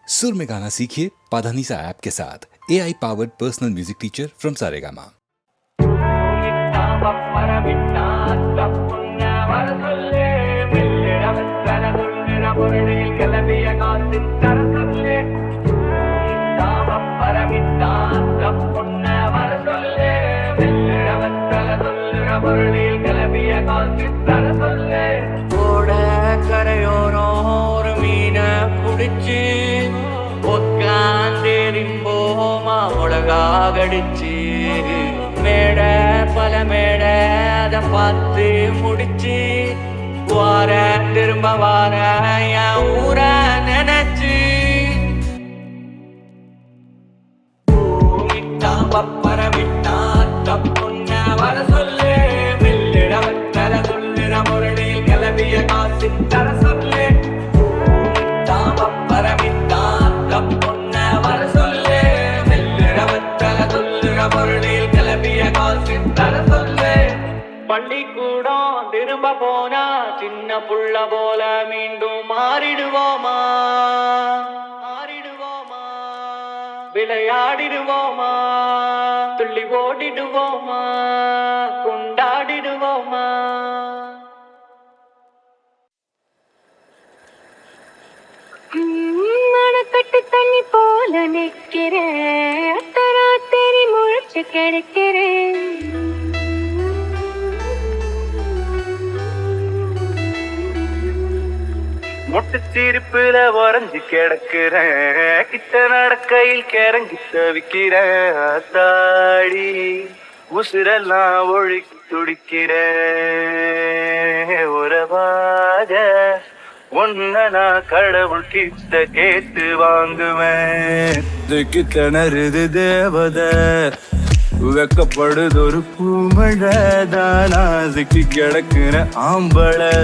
सुर में गाना सीखिए पाधानीसा ऐप के साथ AI powered personal music teacher from Saregama. கரையோரம் ஒரு மீனை பிடிச்சி உட்காந்திருப்போமா உலகாகடிச்சு மேட பல மேட அதை பார்த்து முடிச்சு வார திரும்ப வார என் ஊர நினைச்சு பப்பர விட்டா தப்புன்ன வர சொல்லு மில்லிட வத்தர சொல்லுற முரளில் கிளம்பிய காசு தர சொல்லு பப்பர விட்டா தப்புன்ன வர சொல்லு மில்லிட வத்தர சொல்லுற முரளில் கிளம்பிய காசு தர சொல்லு. பள்ளிக்கூடம் திரும்ப போனா சின்ன புள்ள போல மீண்டும் மாறிடுவோமா விளையாடிடுவோமா துள்ளி ஓடிடுவோமா கொண்டாடிடுவோமா. மணக்கட்டு தண்ணி போல நிற்கிறேன் அத்தராத்திரி முழிச்சு கிடைக்கிறேன். மொட்டு சிரிப்புல உறைஞ்சு கிடக்குறேன் கிட்ட நடக்கையில் கிறங்கி தவிக்கிறேன் தாடி உசுரெல்லாம் ஒழுக்கி துடிக்கிறேன் உறவாக ஒன்ன நான் கடவுள் கிட்ட கேட்டு வாங்குவேன். திணறுது தேவத வெக்கப்படுது ஒரு பூமழை தானா சிக்கி கிடக்குற ஆம்பளை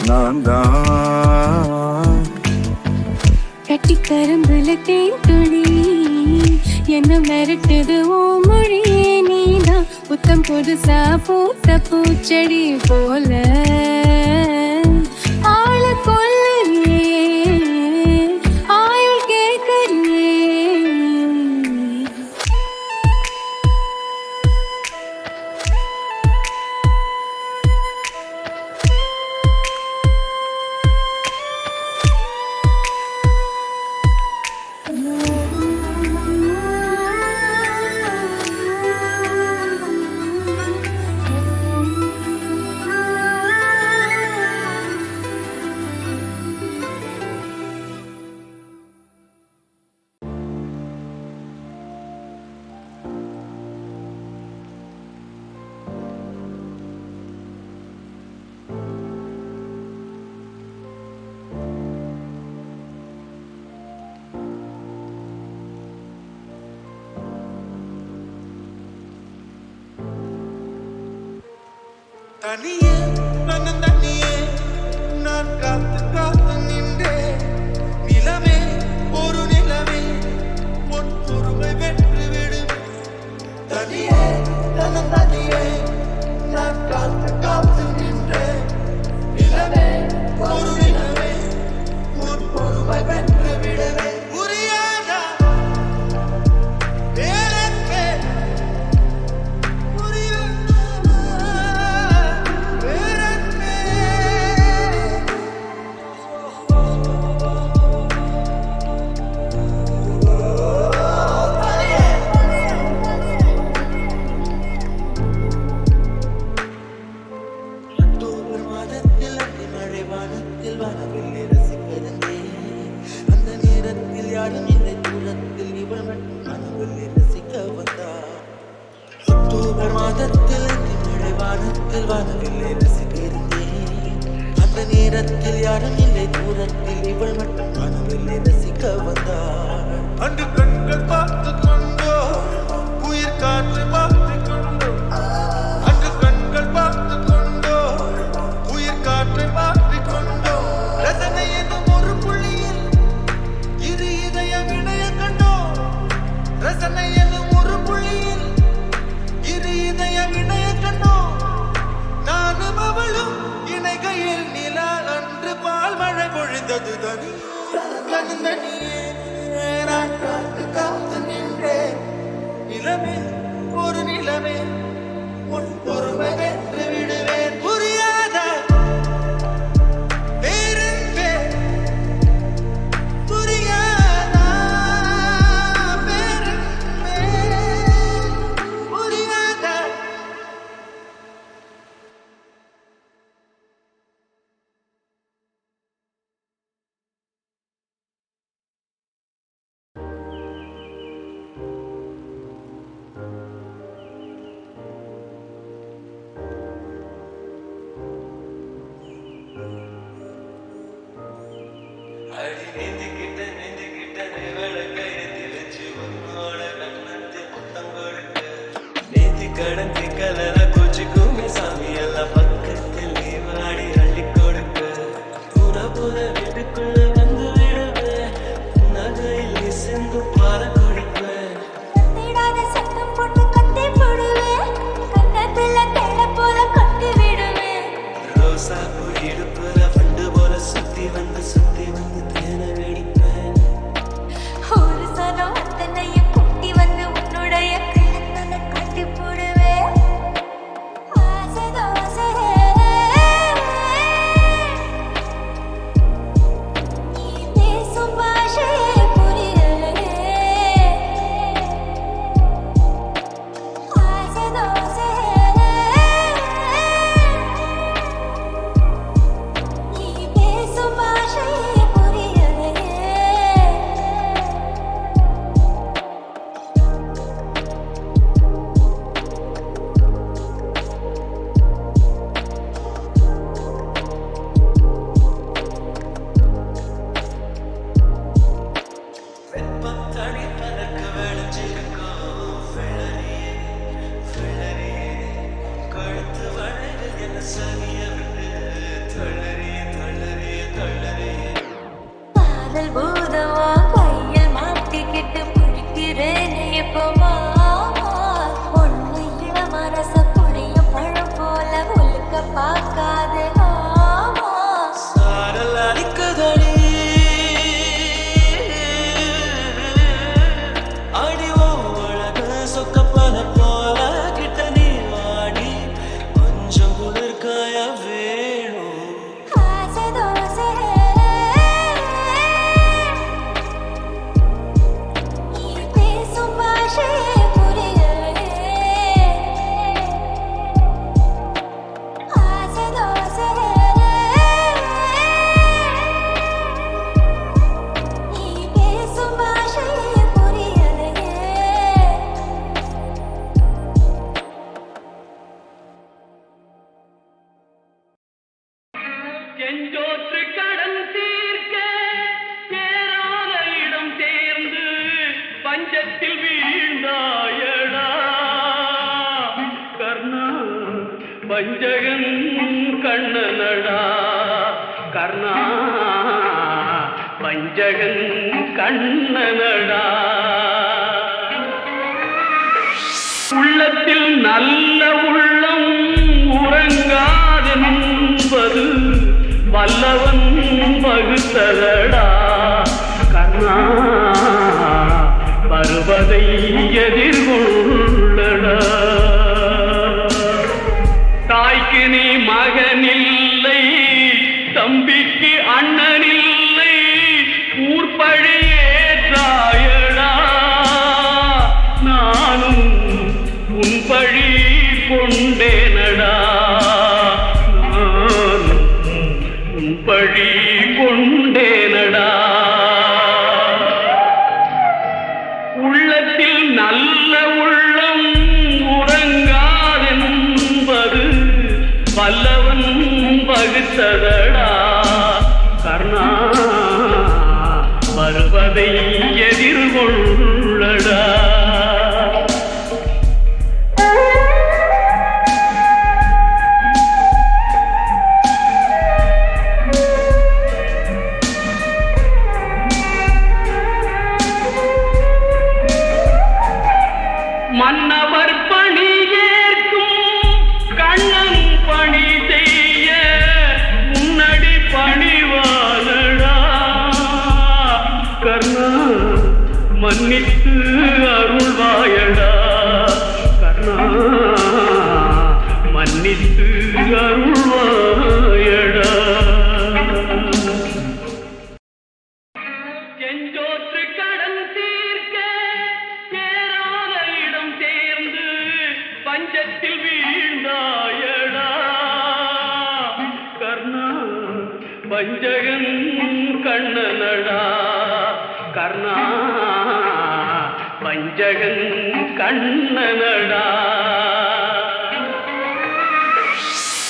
நான் தான். கட்டி கரும்புல தேன் துளி என்ன மிரட்டுது ஓ மொழியே நீதான் புத்தம் புதுசா பூத்த பூச்செடி போல ஆள கொல்லுறியே ஆயுள் கேட்கறியே. தனியே மனம் தனியே நான் காத்து காத்து நின்றேன். நிலவே ஒரு நிலவே உன் பொறுமை வென்று விடும். தனியே மனம் தனியே நான் காத்து காத்து நின்றேன். நிலவே ஒரு நிலவே உன் பொறுமை வென்று விடுவே. புரியாதா எனக்கு நேரத்தில் யாரும் இல்லை தூரத்தில் இவள் மட்டும் கனவில் ரசிக்க வந்தாள். அன்று கண்கள் பார்த்து கொண்டோ உயிர் காற்று பார்த்து கொண்டோ அன்று கண்கள் பார்த்து கொண்டோ உயிர் காற்றை பார்த்து கொண்டோ ரசனை என்னும் ஒரு புள்ளியில் இரு இதயம் இணைய கண்டோ. ரசனை என்னும் ஒரு புள்ளியில் இரு இதயம் இணைய கண்டோ. நானும் அவளும் இணைகையில் நிலா அன்று பால் மழை பொழிந்தது. தனியே நெஞ்சுக்கிட்ட விளக்கையை வச்சு உன்னோட கண்ணத்தை புத்தம் கொடுக்க நேத்தி கடந்து கலர கோச்சுக்குமே சாமி எல்லாம் பக்கத்தில் நீ வாடி அள்ளி கொடுக்க புற வீட்டுக்குள்ள வந்து விடுவேன் நகையில் நீ சென்று பார குடிப்பேன் தேடாத சத்தம் போட்டு கத்தி போடுவேன் கண்ணத்துல தெள்ள போல கொட்டி விடுவேன் ரோசா பூ இடுப்புற வண்டு போல சுத்தி வந்து தேன வெடிப்பேன் ஒரு சனம் அத்தனையும் குட்டி வந்து உன்னுடைய கண்ணத்துல கட்டி போடுவேன் ஆசை தோசை நீ பேசும் பாஷையே புரியலையே ஆசை தோசை நீ பேசும் பாஷையே புரியலையே வெப்பத்தடி பறக்க விளைஞ்சிருக்கும் ஃபிளரியே கழுத்து வளைவில் என்ன சனிய விட்டு தளறியே காதல் பூதமா கையில் மாட்டிக்கிட்டு பிடிக்கிறேனே எப்பமா பொண்ணு இளமரச புளியும் பழம் போல உலுக்க பார்க்காதே ஆமா சாரல் அடிக்குதடி அடிவோ அழகு சொக்கப்பன போல கிட்ட நீ வாடி கொஞ்சம் குளிர்காய வேணும் ஆசை தோசை நீ பேசும் பாஷையே புரியலையே ஆசை தோசை நீ பேசும் பாஷையே புரியலையே செஞ்சோற்று கடன் தீர்க்க சேராத இடம் தேர்ந்து பஞ்சத்தில் வீழ்ந்தாயடா கர்ணா பஞ்சகன் கண்ணனடா கர்ணா பஞ்சகன் கண்ணனடா உள்ளத்தில் நல்ல உள்ளம் உறங்காதென்பது வல்லவன் வகுத்ததடா கர்ணா வருவதை எதிர்கொள்ளடா தாய்க்கு நீ மகனில்லை தம்பிக்கு அண்ணனில்லை ஊர்பழியேற்றாயடா நானும் உன் பழி கொண்டேனடா நானும் உன் பழி கொண்டேனடா உள்ளத்தில் நல்ல உள்ளம் உறங்காதென்பது வல்லவன் வகுத்ததடா கர்ணா வருவதை எதிர்கொள்ளடா மன்னவர் பணி ஏற்கும் கண்ணன் பணி செய்ய முன்னடி பணிவானடா கர்ணா மன்னித்து அருள்வாயடா கர்ணா மன்னித்து அருள்வாயடா செஞ்சோற்று கடன் தீர்க்க சேராத இடம் தேர்ந்து பஞ்சத்தில் வீழ்ந்தாயடா கர்ணா பஞ்சகன் கண்ணனடா கர்ணா பஞ்சகன் கண்ணனடா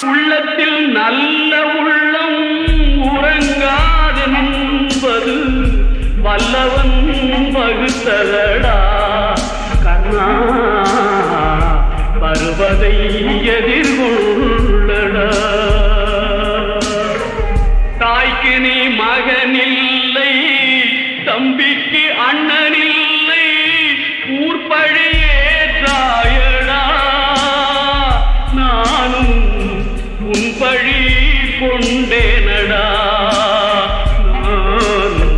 உள்ளத்தில் நல்ல உள்ளம் உறங்காதென்பது வல்லவன் வகுத்ததடா கர்ணா வருவதை எதிர்கொள்ளடா தாய்க்கு நீ மகனில்லை தம்பிக்கு அண்ணனில்லை ஊர்பழியேற்றாயடா நானும் உன் பழி கொண்டேனடா நானும்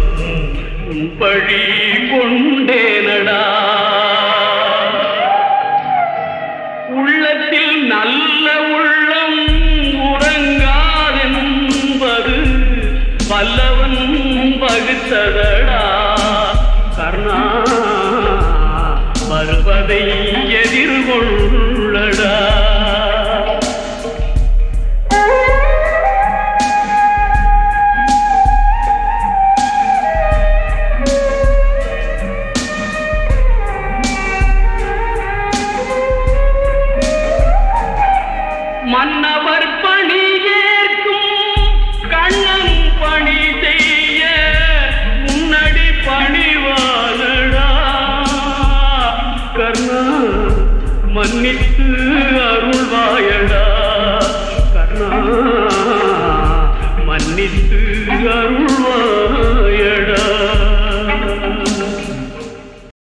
உன் பழி கொண்டேனடா உள்ளத்தில் நல்ல உள்ளம் உறங்காதென்பது வல்லவன் வகுத்ததடா கர்ணா வருவதை எதிர்கொள்ளடா மன்னவர் பணி ஏற்கும் கண்ணன் பணி செய்ய முன்னடி பணிவானடா கர்ணா மன்னித்து அருள்வாயடா